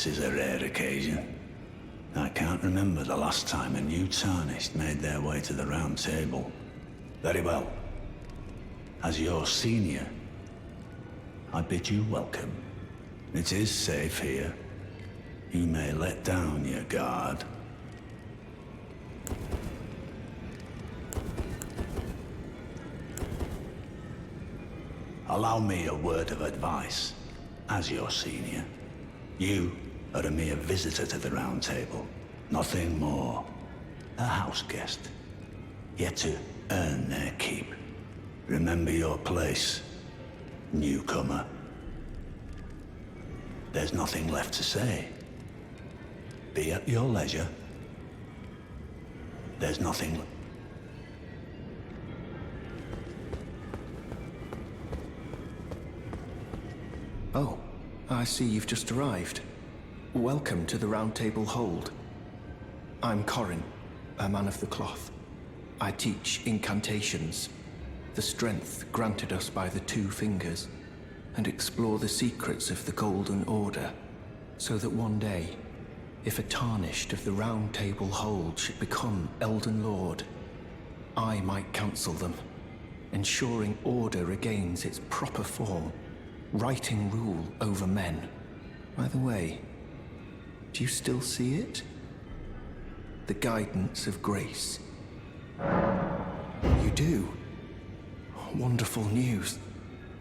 This is a rare occasion. I can't remember the last time a new Tarnished made their way to the Round Table. Very well. As your senior, I bid you welcome. It is safe here. You may let down your guard. Allow me a word of advice. As your senior, you are a mere visitor to the Round Table. Nothing more. A house guest. Yet to earn their keep. Remember your place, newcomer. There's nothing left to say. Be at your leisure. There's nothing. Oh, I see you've just arrived. Welcome to the Round Table Hold. I'm Corin, a man of the cloth. I teach incantations, the strength granted us by the Two Fingers, and explore the secrets of the Golden Order, so that one day, if a Tarnished of the Round Table Hold should become Elden Lord, I might counsel them, ensuring order regains its proper form, righting rule over men. By the way, do you still see it? The guidance of grace. You do? Wonderful news.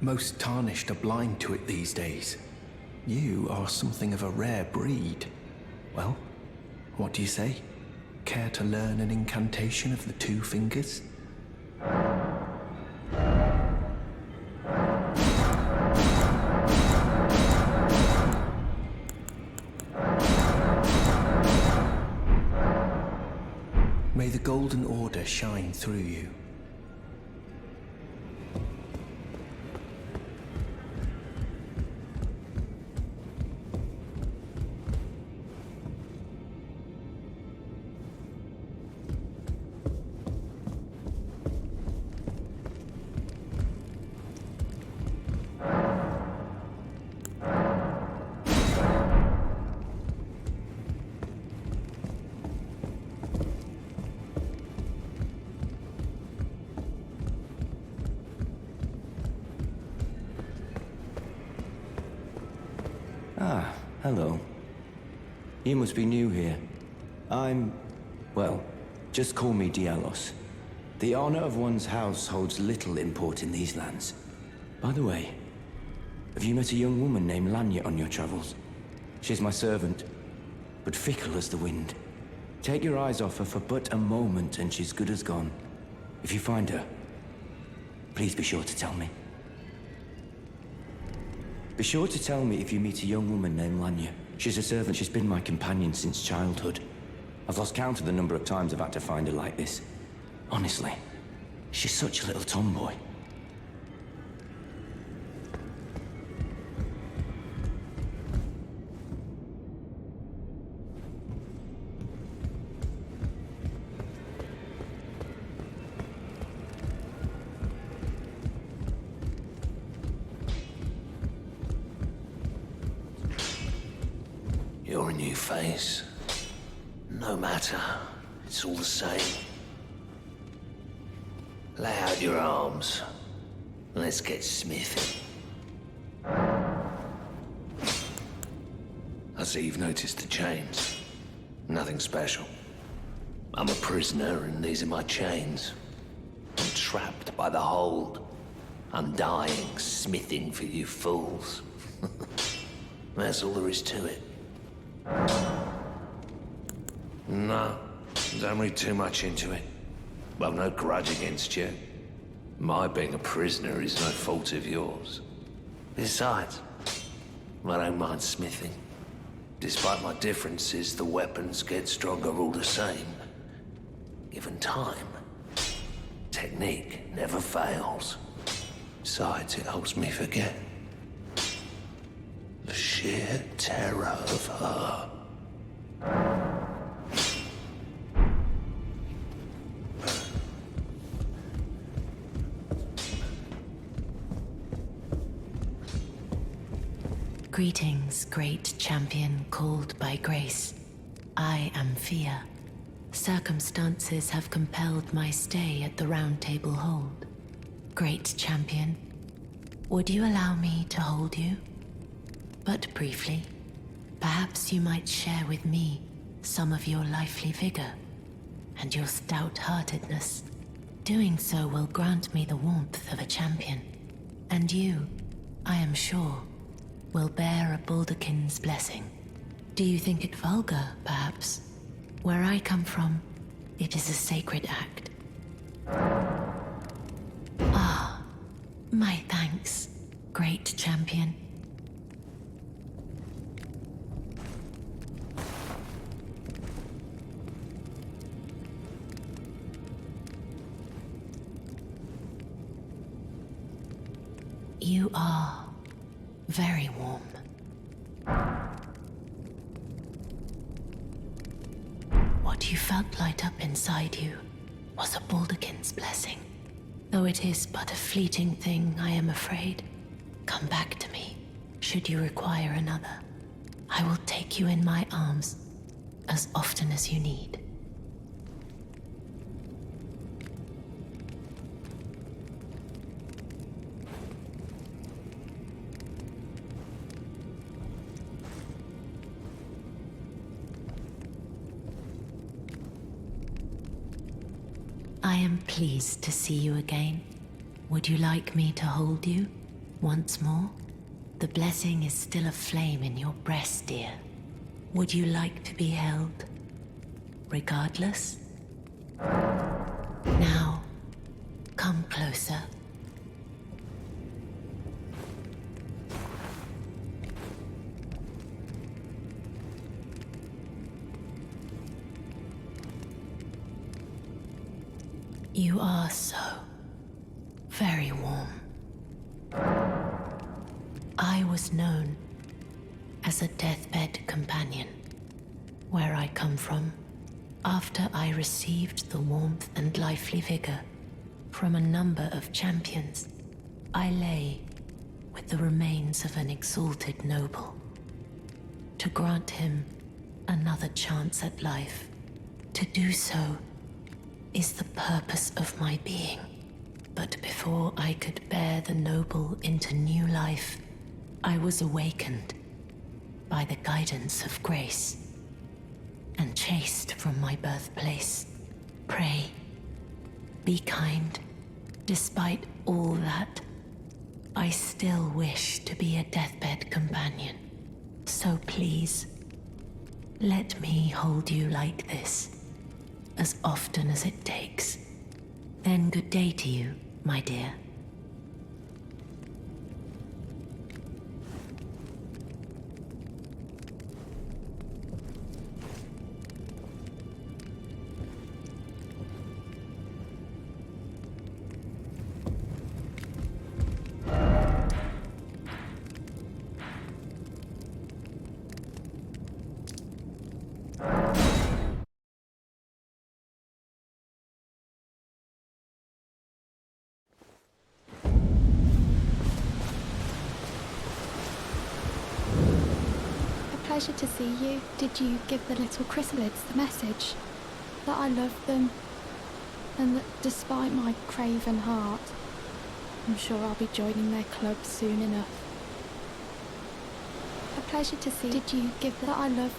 Most Tarnished are blind to it these days. You are something of a rare breed. Well, what do you say? Care to learn an incantation of the Two Fingers? May the Golden Order shine through you. Ah, hello. You must be new here. Well, just call me Dialos. The honor of one's house holds little import in these lands. By the way, have you met a young woman named Lanya on your travels? She's my servant, but fickle as the wind. Take your eyes off her for but a moment and she's good as gone. If you find her, please be sure to tell me. Be sure to tell me if you meet a young woman named Lanya. She's a servant. She's been my companion since childhood. I've lost count of the number of times I've had to find her like this. Honestly, she's such a little tomboy. You're a new face. No matter, it's all the same. Lay out your arms. Let's get smithing. I see you've noticed the chains. Nothing special. I'm a prisoner and these are my chains. I'm trapped by the hold. I'm dying, smithing for you fools. That's all there is to it. No, don't read too much into it. I've no grudge against you. My being a prisoner is no fault of yours. Besides, I don't mind smithing. Despite my differences, the weapons get stronger all the same. Given time, technique never fails. Besides, it helps me forget the sheer terror of her. Greetings, great champion called by grace. I am Fia. Circumstances have compelled my stay at the Round Table Hold. Great champion, would you allow me to hold you? But briefly, perhaps you might share with me some of your lively vigor and your stout-heartedness. Doing so will grant me the warmth of a champion, and you, I am sure, will bear a Baldakin's blessing. Do you think it vulgar, perhaps? Where I come from, it is a sacred act. Ah, my thanks, great champion. You are very warm. What you felt light up inside you was a Baldakin's blessing. Though it is but a fleeting thing, I am afraid. Come back to me, should you require another. I will take you in my arms as often as you need. I am pleased to see you again. Would you like me to hold you once more? The blessing is still aflame in your breast, dear. Would you like to be held, regardless? Now, come closer. You are so very warm. I was known as a deathbed companion where I come from. After I received the warmth and lively vigor from a number of champions, I lay with the remains of an exalted noble. To grant him another chance at life, to do so is the purpose of my being. But before I could bear the noble into new life, I was awakened by the guidance of grace and chased from my birthplace. Pray, be kind. Despite all that, I still wish to be a deathbed companion. So please, let me hold you like this, as often as it takes. Then good day to you, my dear. Pleasure to see you. Did you give the little chrysalids the message? That I love them, and that despite my craven heart, I'm sure I'll be joining their club soon enough. A pleasure to see. Did you give that I love?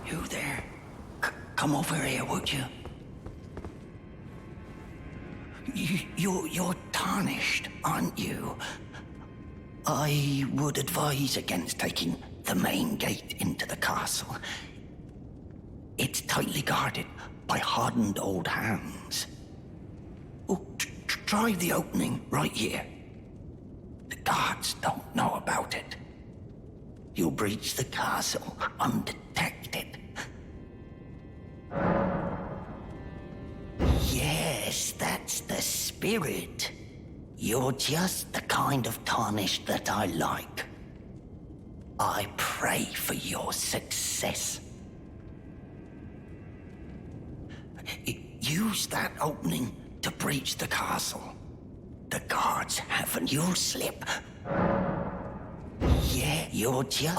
You there? Come over here, would you? You're tarnished, aren't you? I would advise against taking the main gate into the castle. It's tightly guarded by hardened old hands. Oh, try the opening right here. guards don't know about it. You'll breach the castle undetected. Yes, that's the spirit. You're just the kind of tarnished that I like. I pray for your success. Use that opening to breach the castle. The guards haven't. You'll slip. Yeah, you're just...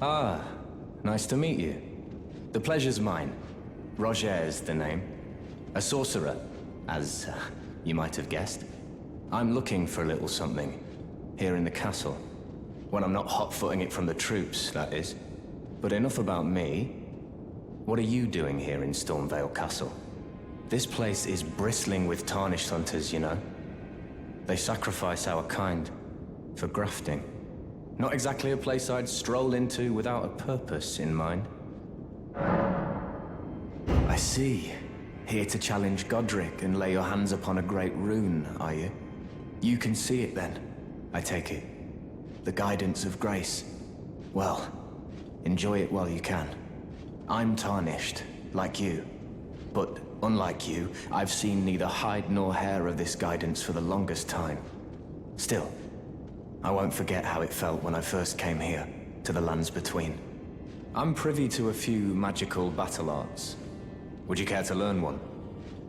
Ah, nice to meet you. The pleasure's mine. Roger's the name. A sorcerer, as you might have guessed. I'm looking for a little something here in the castle. When I'm not hot-footing it from the troops, that is. But enough about me. What are you doing here in Stormvale Castle? This place is bristling with tarnished hunters, you know. They sacrifice our kind for grafting. Not exactly a place I'd stroll into without a purpose in mind. I see. Here to challenge Godric and lay your hands upon a great rune, are you? You can see it then, I take it. The guidance of grace. Well, enjoy it while you can. I'm tarnished, like you. But unlike you, I've seen neither hide nor hair of this guidance for the longest time. Still, I won't forget how it felt when I first came here, to the lands between. I'm privy to a few magical battle arts. Would you care to learn one?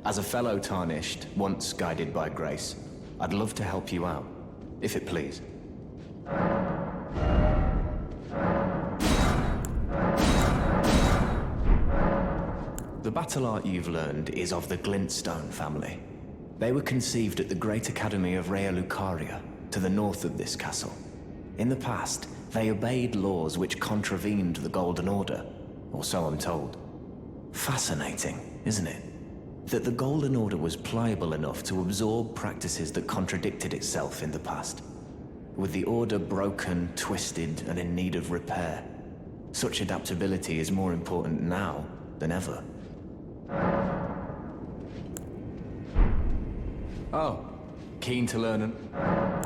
As a fellow Tarnished, once guided by grace, I'd love to help you out, if it please. The battle art you've learned is of the Glintstone family. They were conceived at the Great Academy of Rea Lucaria, to the north of this castle. In the past, they obeyed laws which contravened the Golden Order, or so I'm told. Fascinating, isn't it? That the Golden Order was pliable enough to absorb practices that contradicted itself in the past. With the Order broken, twisted, and in need of repair, such adaptability is more important now than ever. Oh, keen to learn and...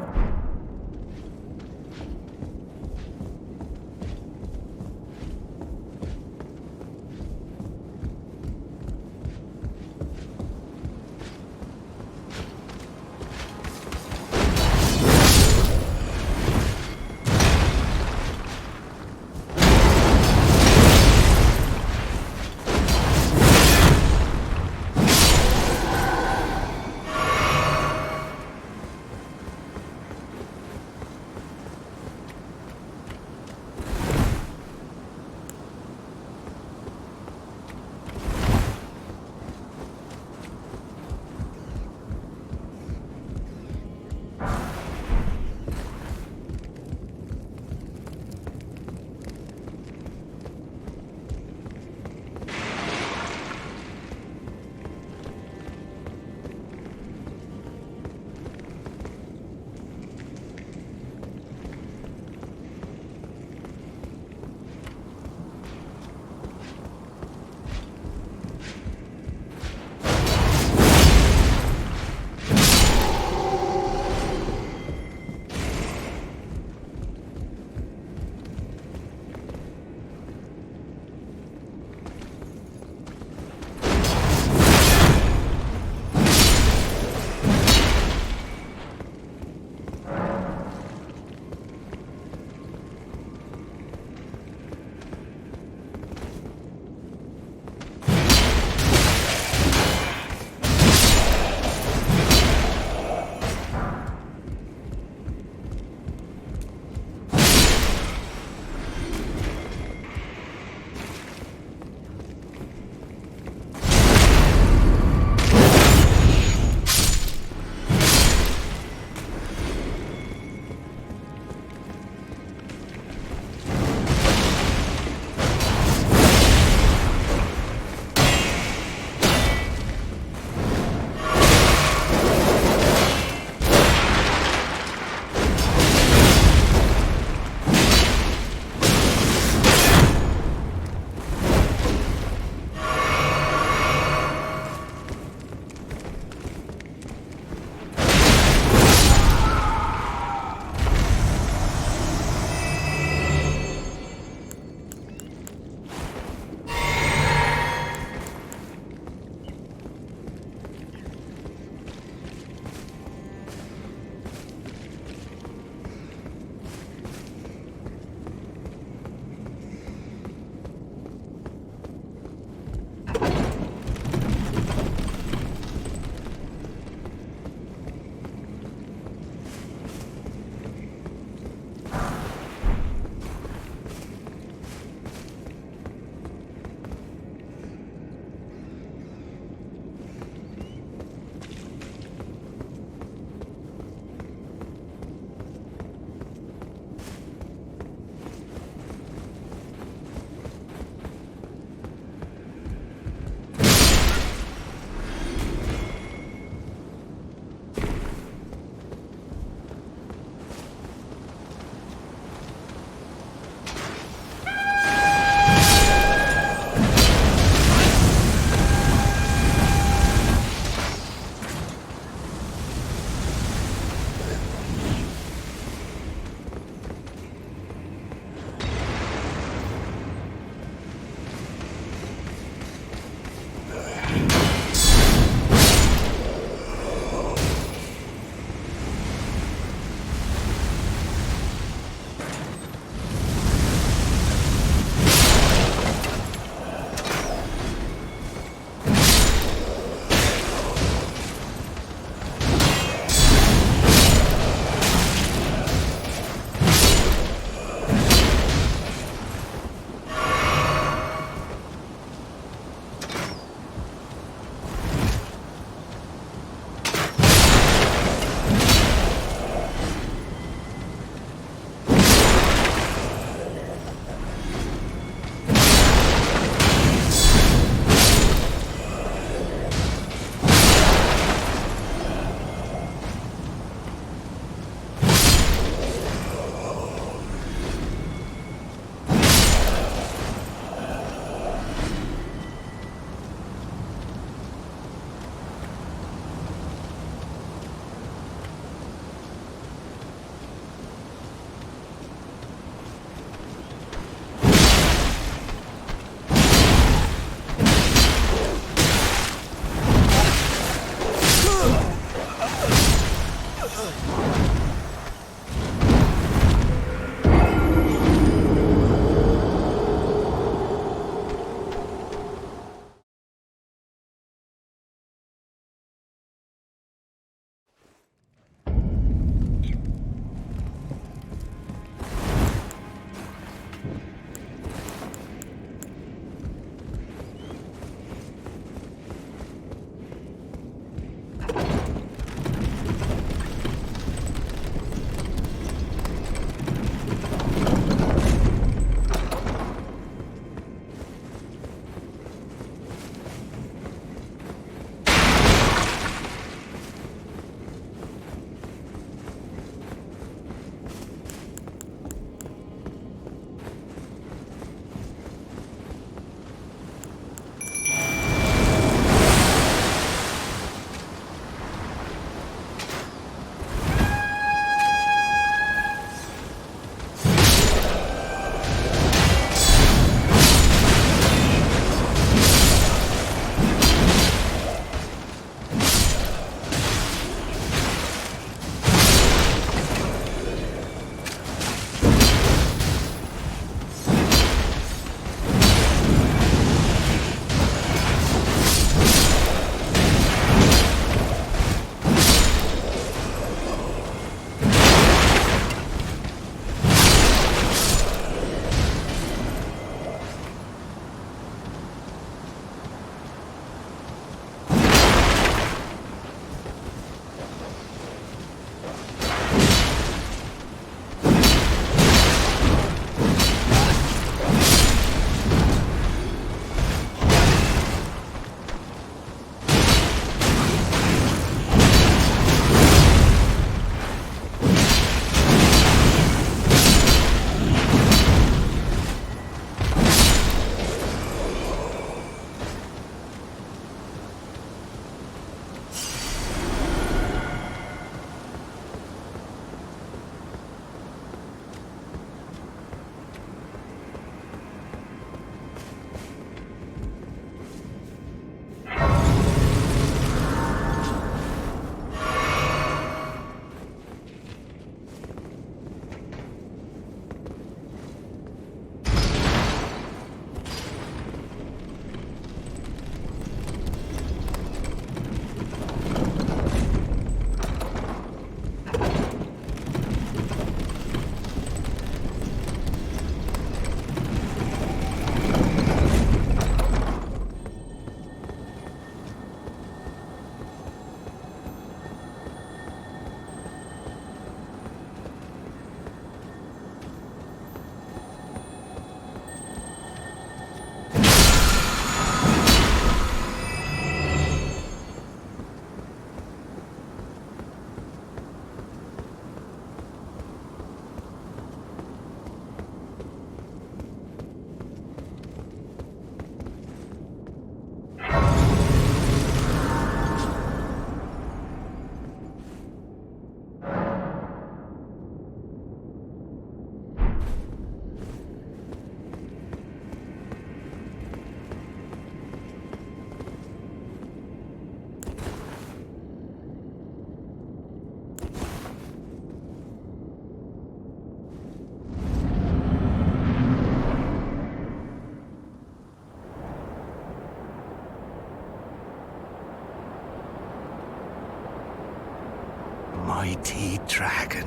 mighty dragon.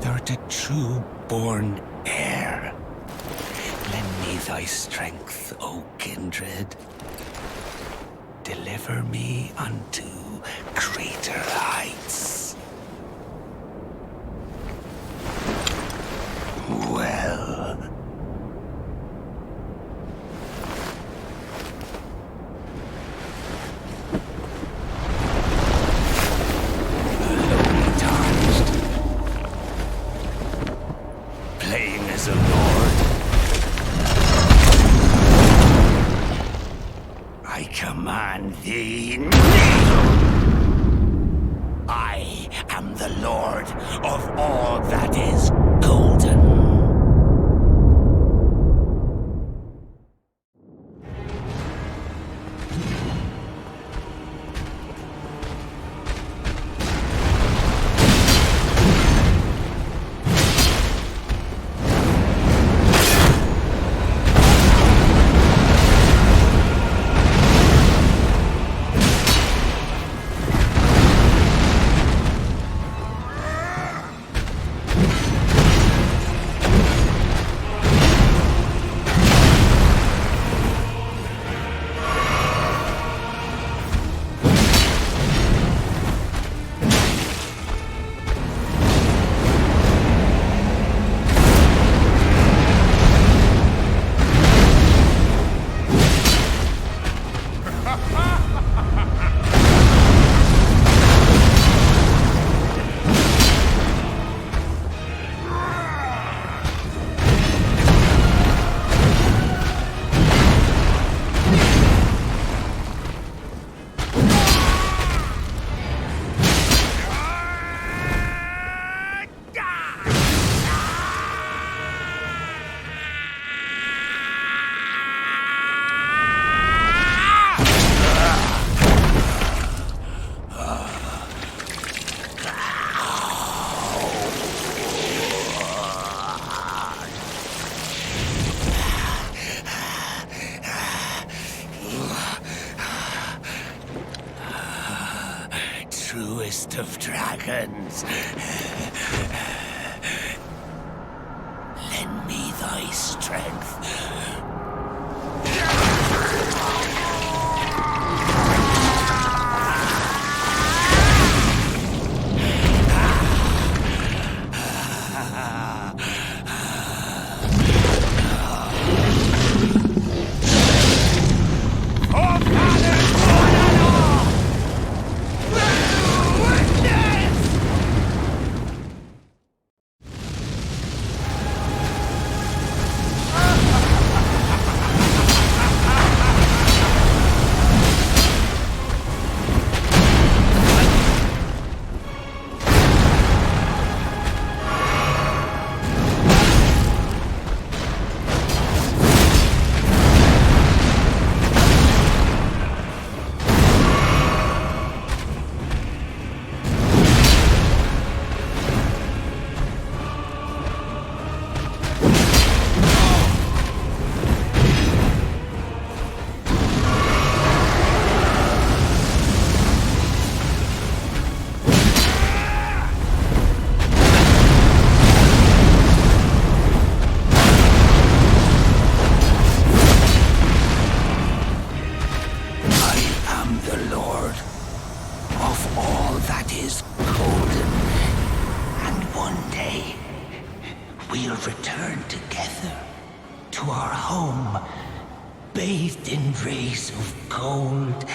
Thou the true born heir. Lend me thy strength, O kindred. Deliver me unto greater heights. Well. Alone tarnished. Playing as a lord. I command thee, kneel! I am the lord of all that is golden. Truest of dragons. Lend me thy strength. We'll return together to our home, bathed in rays of gold.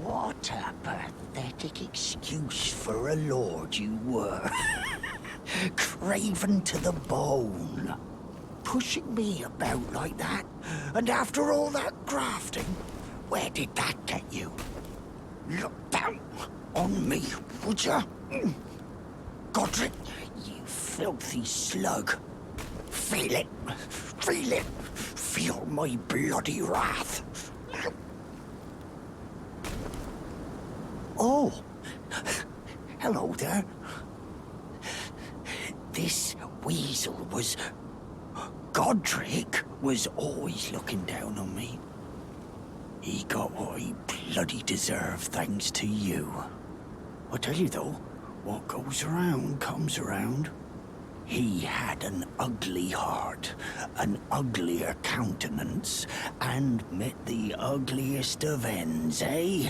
What a pathetic excuse for a lord you were. Craven to the bone. Pushing me about like that, and after all that grafting, Where did that get you? Look down on me, would ya? Godric, you filthy slug. Feel it. Feel it. Feel my bloody wrath. Oh. Hello there. This weasel was... Godric was always looking down on me. He got what he bloody deserved thanks to you. I tell you though, what goes around comes around. He had an ugly heart, an uglier countenance, and met the ugliest of ends, eh?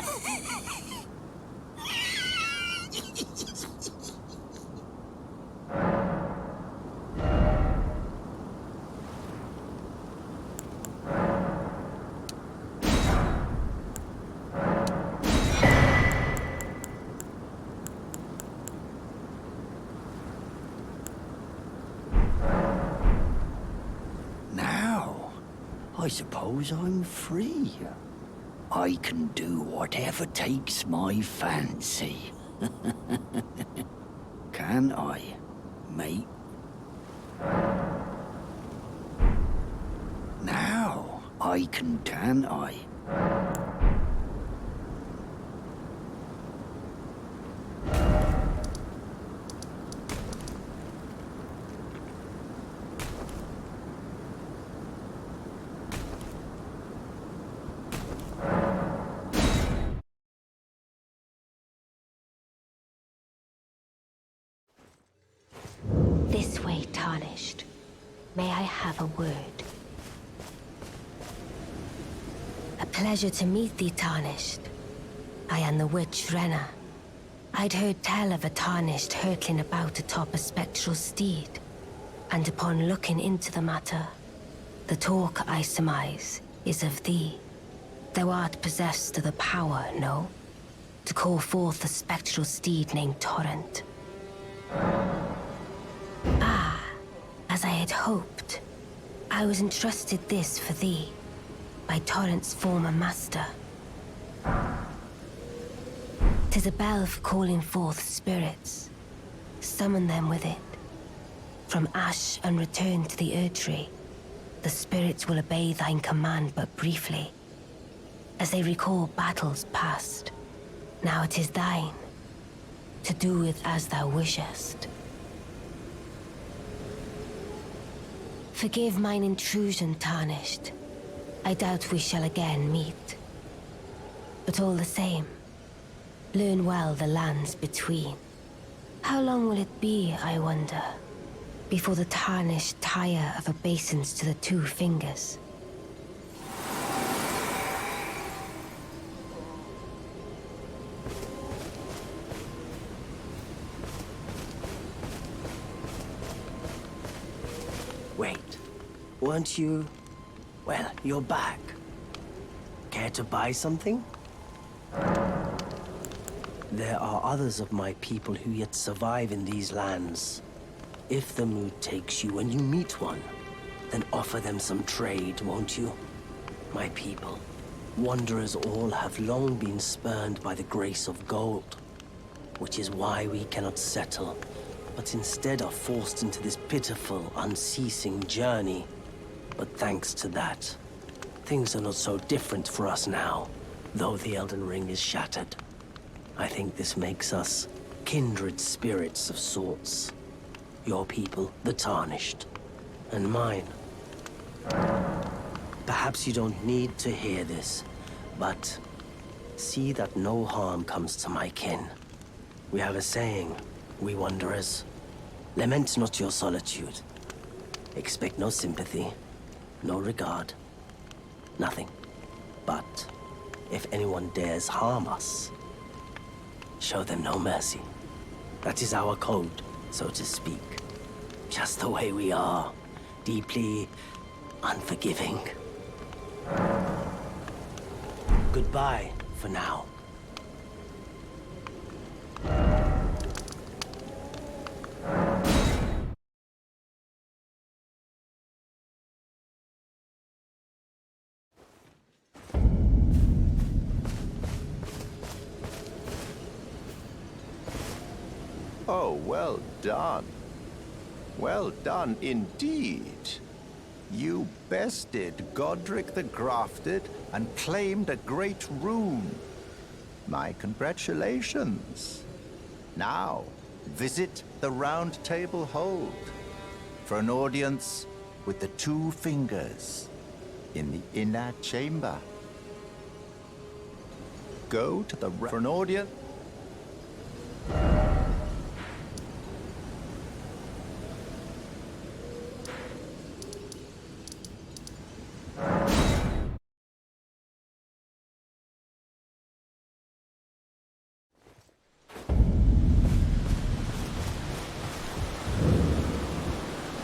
I suppose I'm free. I can do whatever takes my fancy. Can I, mate? Now I can I? This way, Tarnished. May I have a word? A pleasure to meet thee, Tarnished. I am the witch Renna. I'd heard tell of a Tarnished hurtling about atop a spectral steed, and upon looking into the matter, the talk, I surmise, is of thee. Thou art possessed of the power, no? To call forth a spectral steed named Torrent. As I had hoped, I was entrusted this for thee, by Torrent's former master. 'Tis a bell for calling forth spirits. Summon them with it. From ash and return to the Erdtree, the spirits will obey thine command but briefly, as they recall battles past. Now it is thine, to do with as thou wishest. Forgive mine intrusion, Tarnished. I doubt we shall again meet. But all the same, learn well the lands between. How long will it be, I wonder, before the Tarnished tire of obeisance to the two fingers? Wait, weren't you... Well, you're back. Care to buy something? There are others of my people who yet survive in these lands. If the mood takes you and you meet one, then offer them some trade, won't you? My people, wanderers all have long been spurned by the grace of gold, which is why we cannot settle, but instead are forced into this pitiful, unceasing journey. But thanks to that, things are not so different for us now, though the Elden Ring is shattered. I think this makes us kindred spirits of sorts. Your people, the Tarnished, and mine. Perhaps you don't need to hear this, but see that no harm comes to my kin. We have a saying, we wanderers. Lament not your solitude. Expect no sympathy, no regard, nothing. But if anyone dares harm us, show them no mercy. That is our code, so to speak. Just the way we are, deeply unforgiving. Goodbye for now. Oh, well done. Well done indeed. You bested Godric the Grafted and claimed a great rune. My congratulations. Now, visit the Round Table Hold for an audience with the two fingers in the inner chamber. Go to the for an audience.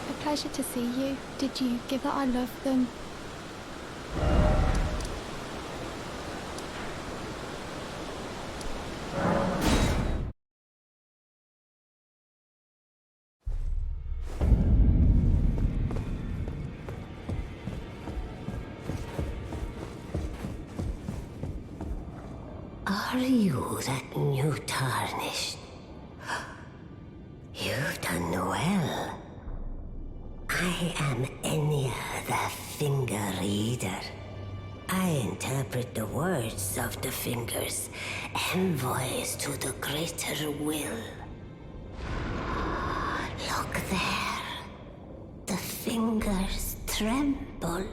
A pleasure to see you. Did you give that I love them? Are you that new tarnished? You've done well. I am Enya the Finger Reader. I interpret the words of the fingers, envoys to the greater will. Look there. The fingers tremble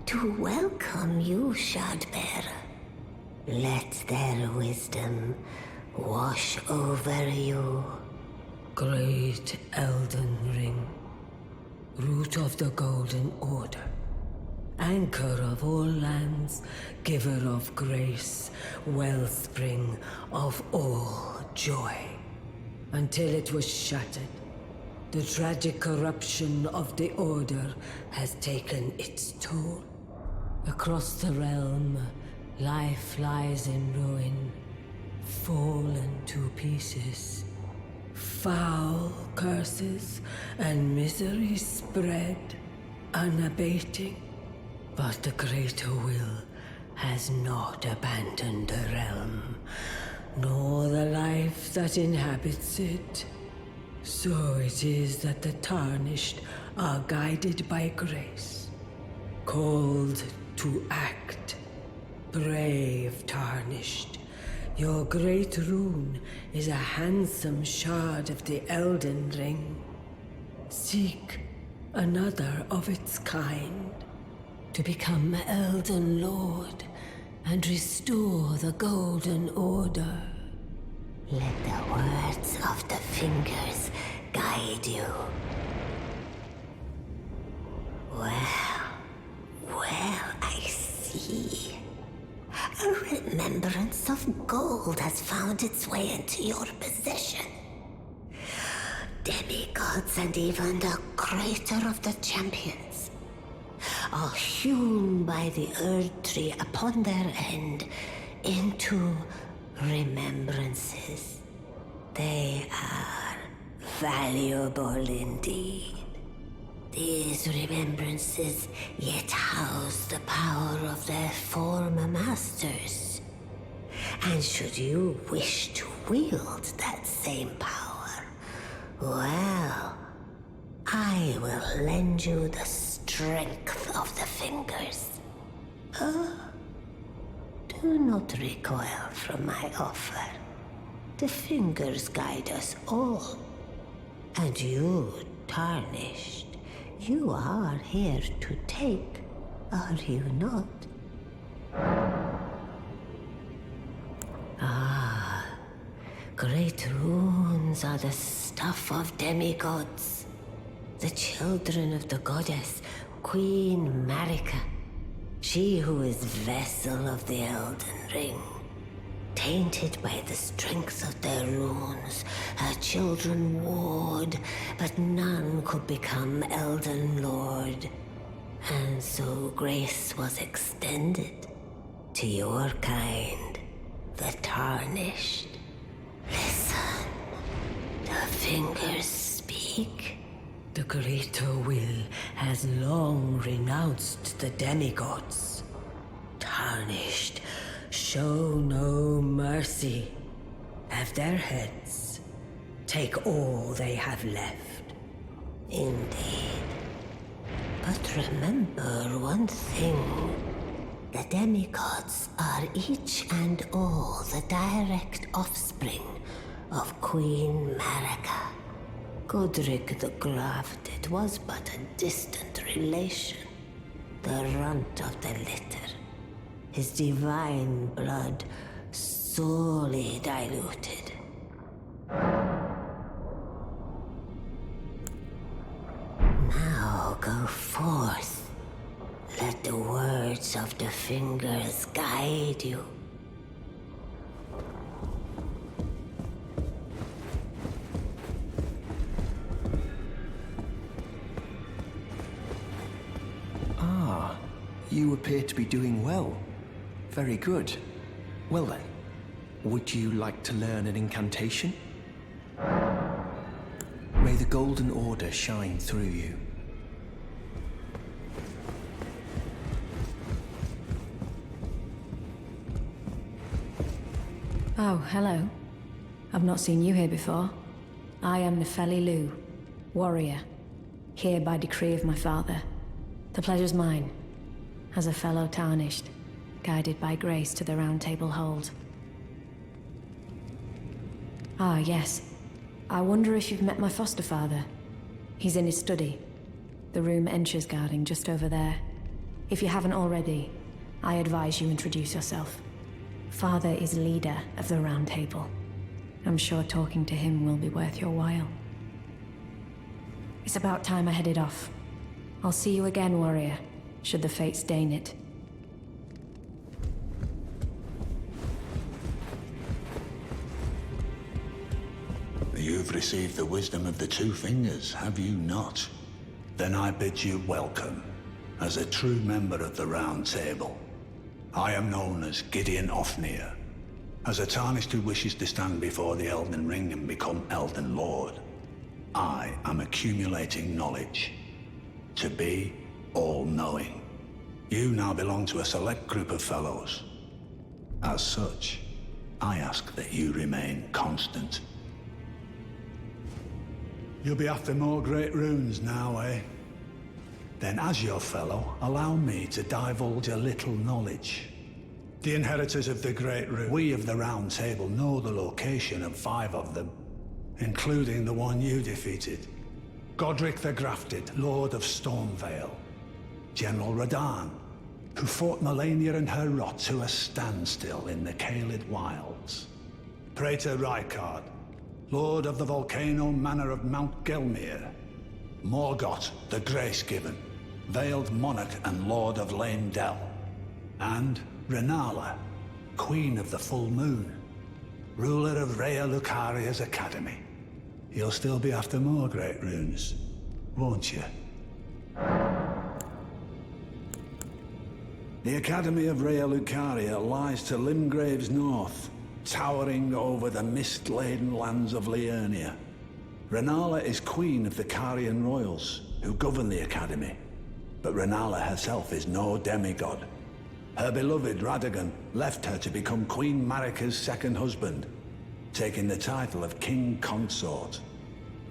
to welcome you, Shardbearer. Let their wisdom wash over you. Great Elden Ring, root of the Golden Order, anchor of all lands, giver of grace, wellspring of all joy. Until it was shattered, the tragic corruption of the Order has taken its toll. Across the realm, life lies in ruin, fallen to pieces. Foul curses and misery spread, unabating. But the greater will has not abandoned the realm, nor the life that inhabits it. So it is that the Tarnished are guided by grace, called to act. Brave Tarnished, your great rune is a handsome shard of the Elden Ring. Seek another of its kind to become Elden Lord and restore the Golden Order. Let the words of the fingers guide you. Well, I see. A remembrance of gold has found its way into your possession. Demigods and even the creator of the champions are hewn by the Earth Tree upon their end into remembrances. They are valuable indeed. These remembrances yet house the power of their former masters. And should you wish to wield that same power, well, I will lend you the strength of the fingers. Do not recoil from my offer. The fingers guide us all. And you, Tarnished, you are here to take, are you not? Great runes are the stuff of demigods, the children of the goddess, Queen Marika, she who is vessel of the Elden Ring. Tainted by the strength of their runes, her children warred, but none could become Elden Lord. And so grace was extended to your kind, the Tarnished. Listen, the fingers speak. The greater will has long renounced the demigods. Tarnished, show no mercy. Have their heads, take all they have left. Indeed. But remember one thing. The demigods are each and all the direct offspring of Queen Marika. Godric the Grafted was but a distant relation, the runt of the litter. His divine blood sorely diluted. Now go forth. Let the words of the fingers guide you. Ah, you appear to be doing well. Very good. Well then, would you like to learn an incantation? May the Golden Order shine through you. Oh, hello. I've not seen you here before. I am Nefeli Lu, warrior, here by decree of my father. The pleasure's mine, as a fellow tarnished, guided by grace to the Round Table Hold. Ah, yes. I wonder if you've met my foster father. He's in his study, the room Encher's guarding just over there. If you haven't already, I advise you introduce yourself. Father is leader of the Round Table. I'm sure talking to him will be worth your while. It's about time I headed off. I'll see you again, warrior, should the fates deign it. You've received the wisdom of the Two Fingers, have you not? Then I bid you welcome, as a true member of the Round Table. I am known as Gideon Ofnir, as a Tarnished who wishes to stand before the Elden Ring and become Elden Lord. I am accumulating knowledge, to be all-knowing. You now belong to a select group of fellows. As such, I ask that you remain constant. You'll be after more great runes now, eh? Then as your fellow, allow me to divulge a little knowledge. The inheritors of the Great Rune, we of the Round Table know the location of 5 of them, including the one you defeated. Godric the Grafted, Lord of Stormvale. General Radahn, who fought Melania and her rot to a standstill in the Caelid Wilds. Praetor Rykard, Lord of the Volcano Manor of Mount Gelmir. Morgoth the Grace-Given, Veiled Monarch and Lord of Lane Dell. And Renala, Queen of the Full Moon, ruler of Rhea Lucaria's Academy. You'll still be after more great runes, won't you? The Academy of Rhea Lucaria lies to Limgrave's north, towering over the mist-laden lands of Liurnia. Renala is queen of the Carian royals, who govern the Academy. But Renala herself is no demigod. Her beloved Radagon left her to become Queen Marika's second husband, taking the title of King Consort.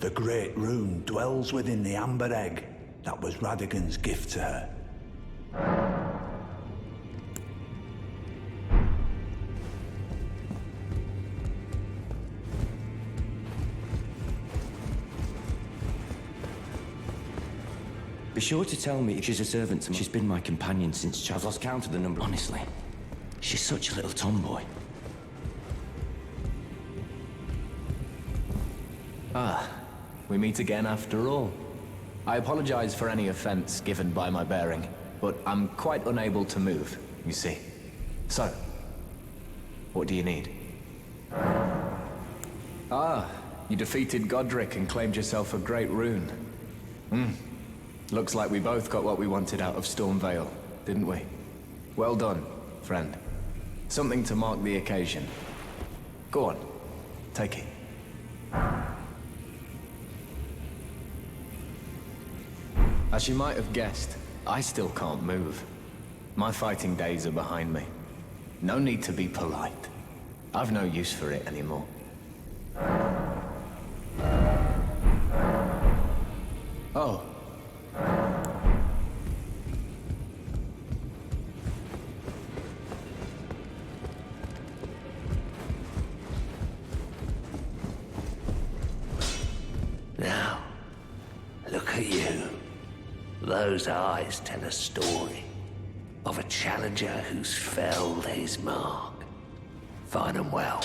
The Great Rune dwells within the amber egg that was Radagon's gift to her. Be sure to tell me if she's a servant to me. She's been my companion since I've lost count of the number. Honestly, she's such a little tomboy. Ah, we meet again after all. I apologize for any offense given by my bearing, but I'm quite unable to move, you see. So, what do you need? Ah, you defeated Godric and claimed yourself a great rune. Looks like we both got what we wanted out of Stormvale, didn't we? Well done, friend. Something to mark the occasion. Go on, take it. As you might have guessed, I still can't move. My fighting days are behind me. No need to be polite. I've no use for it anymore. Oh. Now, look at you. Those eyes tell a story of a challenger who's felled his mark. Find 'em well.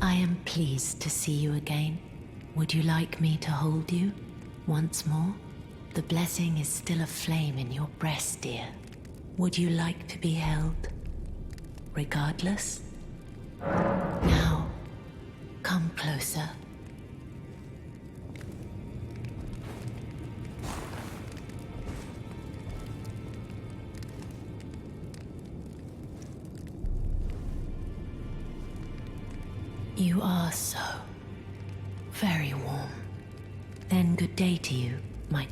I am pleased to see you again. Would you like me to hold you once more? The blessing is still aflame in your breast, dear. Would you like to be held? Regardless? Now, come closer. You are so very warm. Then good day to you, my